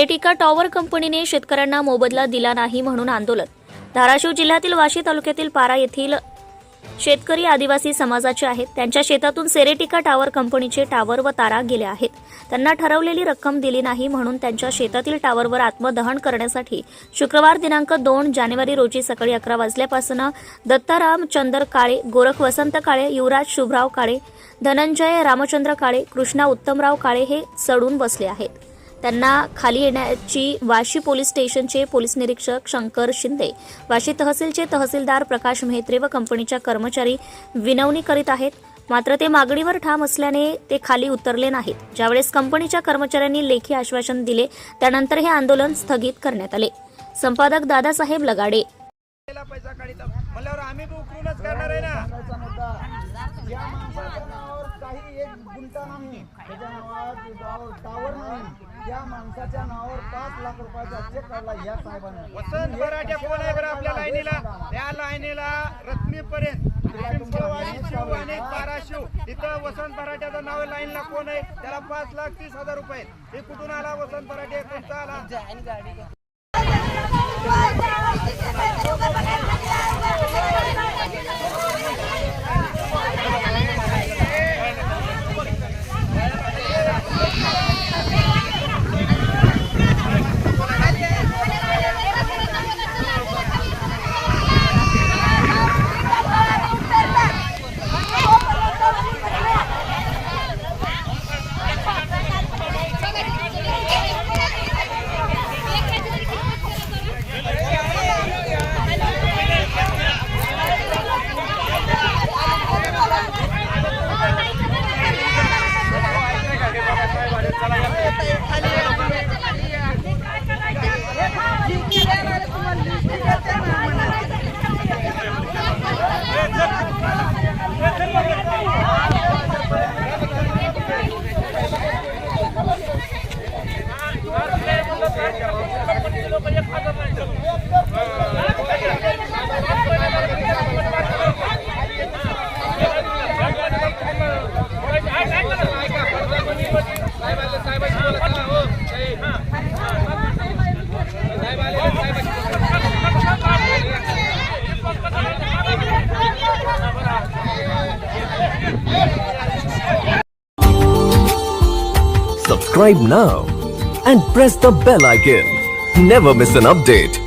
सेरेटिका tower कंपनीने शेतकऱ्यांना मोबदला दिला नाही म्हणून आंदोलन। धाराशिव जिल्ह्यातील वाशी तालुक्यातील पारा येथील शेतकरी आदिवासी समाजाचे आहेत। त्यांच्या शेतातून सेरेटिका टॉवर कंपनीचे टॉवर व तारा गेल्या आहेत। त्यांना ठरवलेली रक्कम दिली नाही म्हणून त्यांच्या शेतातील टॉवरवर आत्मदहन करण्यासाठी शुक्रवार दिनांक 2 जानेवारी रोजी सकाळी 11 वाजल्यापासून दत्ताराम चंदर काळे, गोरख वसंत काळे, युवराज शुभराव काळे, धनंजय रामचंद्र काळे, कृष्णा उत्तमराव काळे हे चढून बसले आहेत। त्यांना खाली येण्याची वाशी पोलीस स्टेशनचे पोलीस निरीक्षक शंकर शिंदे, वाशी तहसीलचे तहसीलदार प्रकाश मेहत्रे व कंपनीच्या कर्मचारी विनवणी करीत आहेत। मात्र ते मागणीवर ठाम असल्याने ते खाली उतरले नाहीत। ज्यावेळेस कंपनीच्या कर्मचाऱ्यांनी लेखी आश्वासन दिले त्यानंतर हे आंदोलन स्थगित करण्यात आले। संपादक दादासाहेब लगाडे। पैसा काढिता म्हणल्यावर आम्ही उकरूनच करणार आहे ना। या माणसाच्या नावावर काही एक गुंठा नाही, त्याच्या नावावर टावर नाही, या माणसाच्या नावावर 5 लाख रुपयाचा चेक काढला या साहेबांनी। वसंत बराटे कोण आहे बरं आपल्या लाईनीला? त्या लाईनीला रत्नीपर्यंत आणि बाराशिव इथं वसंत बराट्याचं नाव लाईनला कोण आहे? त्याला 5,30,000 रुपये। हे कुठून आला वसंत बराटे? कोणता आला? Subscribe now and press the bell icon. Never miss an update.